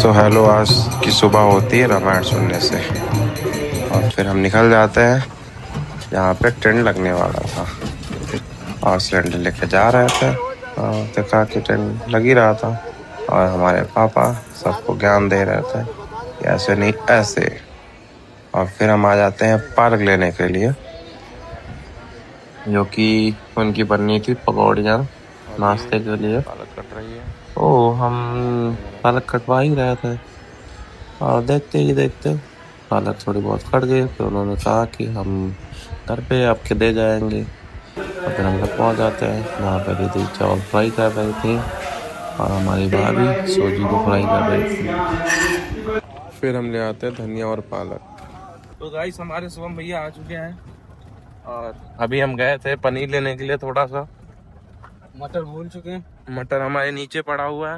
So hello, आज की सुबह होती है रामायण सुनने से और फिर हम निकल जाते हैं। यहाँ पे टेंट लगने वाला था और सिलेंडर लेके जा रहे थे और देखा कि टेंट लग ही रहा था और हमारे पापा सबको ज्ञान दे रहे थे कि ऐसे नहीं ऐसे। और फिर हम आ जाते हैं पार्क लेने के लिए, जो कि उनकी बननी थी पकौड़ियाँ नाश्ते के लिए। पालक कट रही है। हम पालक कटवा ही रहे थे और देखते ही देखते पालक थोड़ी बहुत कट गई। फिर उन्होंने कहा कि हम घर पे आपके दे जाएंगे और फिर हम घर पहुँच जाते हैं, जहाँ पे दीदी चावल फ्राई कर रही थी और हमारी भाभी सूजी को फ्राई कर रही थी। फिर हम ले आते हैं धनिया और पालक। तो गाइस, हमारे शुभम भैया आ चुके हैं और अभी हम गए थे पनीर लेने के लिए। थोड़ा सा मटर भूल चुके हैं, मटर हमारे नीचे पड़ा हुआ है,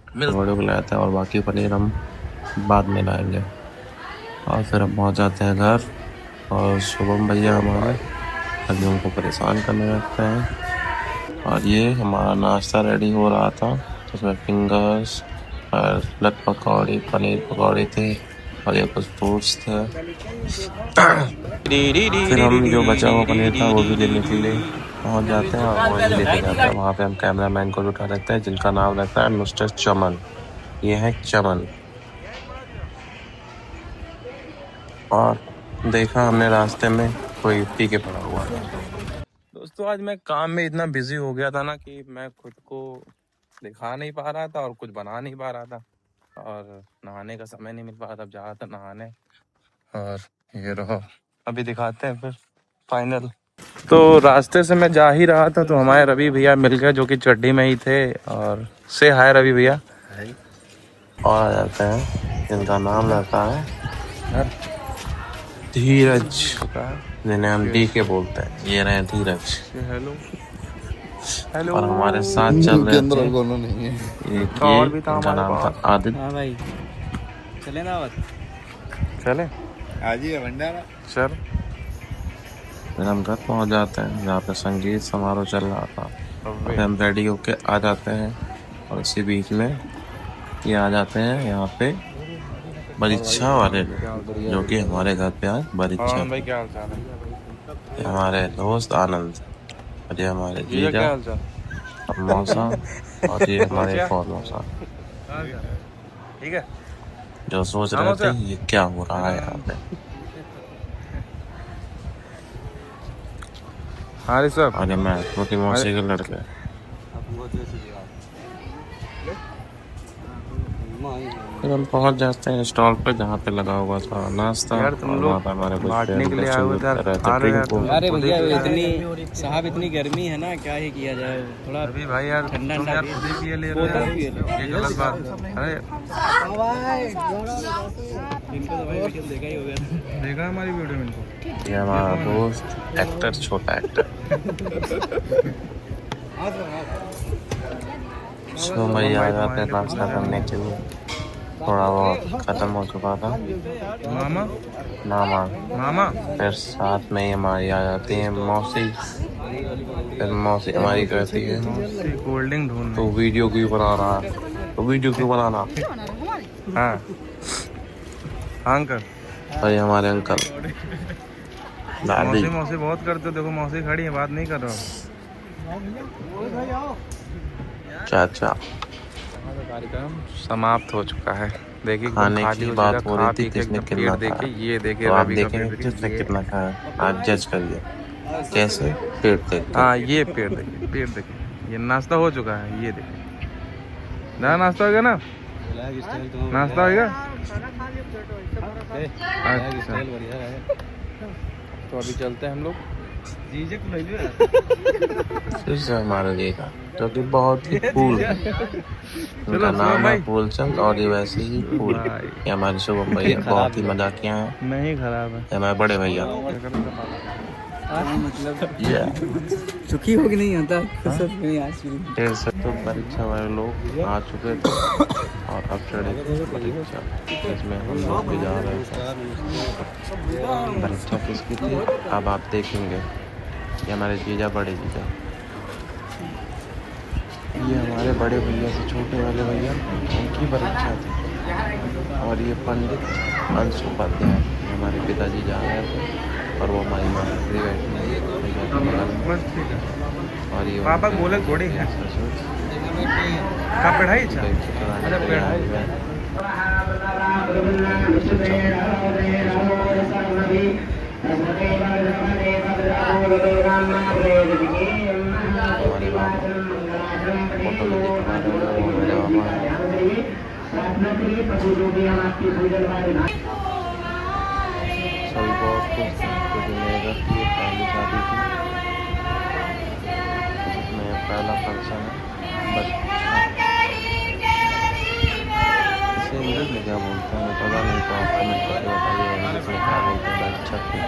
वीडियो को लाए थे और बाकी पनीर हम बाद में लाएंगे। और फिर हम पहुंच जाते हैं घर और शुभम भैया हमारे अभी उनको परेशान करने लगते हैं। और ये हमारा नाश्ता रेडी हो रहा था, उसमें फिंगर्स और लट पकौड़ी, पनीर पकौड़ी थी और ये कुछ फ्रूट्स थे। फिर हम जो बचा हुआ पनीर था वो भी लेने के लिए पहुंच जाते हैं और वो भी लेके जाते हैं। वहाँ पे हम कैमरामैन को उठा लेते हैं, जिनका नाम रहता है मिस्टर चमन। ये है चमन। और देखा हमने रास्ते में कोई पी के पड़ा हुआ था। दोस्तों, आज मैं काम में इतना बिजी हो गया था ना कि मैं खुद को दिखा नहीं पा रहा था और कुछ बना नहीं पा रहा था और नहाने का समय नहीं मिल पा रहा था। जा रहा था नहाने और ये रहो, अभी दिखाते हैं फिर फाइनल। तो रास्ते से मैं जा ही रहा था तो हमारे रवि भैया मिल गए, जो कि चड्डी में ही थे। और से हाय रवि भैया। और आ जाते हैं, जिनका नाम रहता है धीरज, जिन्हें हम डी के बोलते हैं। ये रहे धीरज। Hello hello. और हमारे साथ चल रहे थे नहीं है। एक और भी था, इनका नाम था आदित्य। हाँ भाई, चले ना चले आज ही भंडारा। चल। फिर हम घर पहुंच जाते हैं, जहाँ पे संगीत समारोह चल रहा था। फिर हम रेडी होके आ जाते हैं और इसी बीच में ये आ जाते हैं यहाँ पे परीक्षा वाले, जो कि हमारे घर पे आज परीक्षा। भाई क्या हाल चाल है? ये हमारे दोस्त आनंद और ये हमारे जीजा मौसा और ये हमारे और मौसा। ठीक है, जो सोच रहे थे ये क्या हो रहा है यहाँ पे। हाँ सब। अरे मैं छोटी मौसी के लड़के। फिर हम पहुंच जाते हैं स्टॉल पे, जहाँ पे लगा हुआ था नाश्ता। यार तुम लोग हमारे बांटने के लिए आए हुए थे। अरे भैया, इतनी साहब इतनी गर्मी है ना, क्या ही किया जाए। थोड़ा अभी भाई यार ठंडा तुम यार खुद ही पिए ले रहे हो, ये गलत बात। अरे इनको तो भाई वीडियो देखा ही होगा। देखा हमारी वीडियो में इनको। ये हमारा दोस्त एक्टर, छोटा एक्टर। सो भैया आ जाते हैं नाश्ता करने के लिए। थोड़ा बहुत खत्म हो चुका था। मामा मामा फिर साथ में ही हमारी आ जाती है मौसी। फिर मौसी हमारी कहती है कोल्ड ड्रिंक ढूंढ। तो वीडियो क्यों बना रहा है? तो वीडियो क्यों बनाना? हाँ अंकल। भाई हमारे अंकल दादी। मौसी बहुत करते हो। देखो मौसी खड़ी है, बात नहीं कर रहा हूँ। चाचा। कार्यक्रम समाप्त हो चुका है। देखिए खाने की बात हो रही थी, किसने कितना खाया। ये देखिए, तो आप देखेंगे किसने कितना खाया। आप जज करिए कैसे। पेट देखते। हाँ ये पेट देखिए, पेट देखिए। ये नाश्ता हो चुका है, ये देखिए ना। नाश्ता हो गया ना? नाश्ता हो गया। अच्छा, तो अभी चलते हैं हम लोग। फिर से हमारे जीजा, जो कि बहुत ही कूल। उनका नाम है फूलचंद और ये वैसे ही कूल। ये हमारे शुभम भैया बहुत ही मजाकिया हैं। नहीं खराब है। हमारे बड़े भैया मतलब सुखी हो कि नहीं होता। डेढ़ से तो परीक्षा वाले लोग आ चुके थे और अब चढ़े परीक्षा, जिसमें हम लोग भी जा रहे थे। परीक्षा किसकी थी अब आप देखेंगे। ये हमारे जीजा, बड़े जीजा। ये हमारे बड़े भैया से छोटे वाले भैया, की परीक्षा थी और ये पंडित अंश उपाध्याय हमारे पिताजी जा रहे थे और वो हमारी माँ बैठी और ये पापा बोले थोड़ी है का पढ़ाई हमारे बाबा फोटो में दिखा रहे हैं वो मेरे बाबा हैं। सभी बहुत खुश थे क्योंकि मेरे घर की ये पहली शादी थी जिसमें पहला फंक्शन है बच्चा इसे इंग्लिश में क्या बोलते हैं मुझे पता नहीं तो आप कमेंट करके बताइए इंग्लिश में क्या बोलते हैं बच्चा को।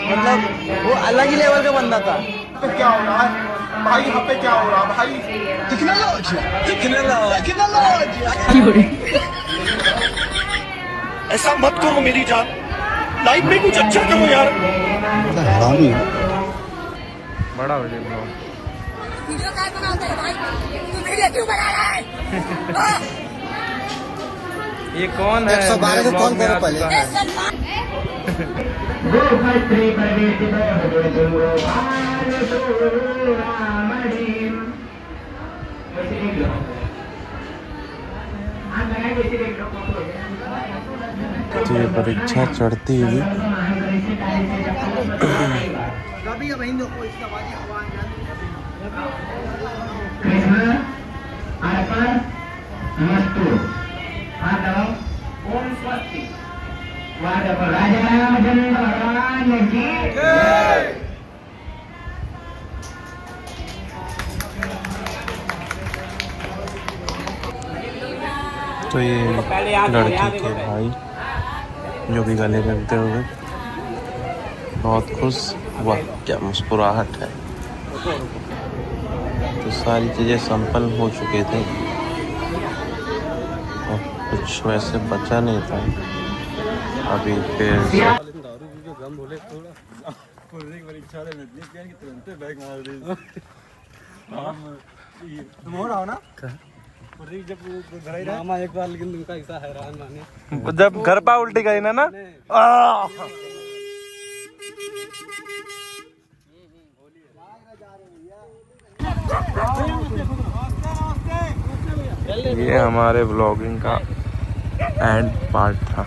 मतलब वो अलग ही लेवल का बंदा था। क्या हो रहा है भाई यहाँ पे क्या हो रहा है भाई टेक्नोलॉजी ऐसा मत करो मेरी जान लाइफ में कुछ अच्छा करो यार बड़ा हो जाए वीडियो क्या बनाते हैं भाई तू वीडियो क्यों बना रहा है ये कौन है 112 को कॉल करो पहले। तो ये परीक्षा चढ़ती हुई तो ये लड़की के भाई जो भी गले मिलते हुए बहुत खुश। वाह क्या मुस्कुराहट है। तो सारी चीज़ें संपन्न हो चुके थे और कुछ वैसे बचा नहीं था अभी फिर मामा एक बार लेकिन तुमका ऐसा हैरान माने जब घर पा उल्टी गई ना ये हमारे व्लॉगिंग का एंड पार्ट था।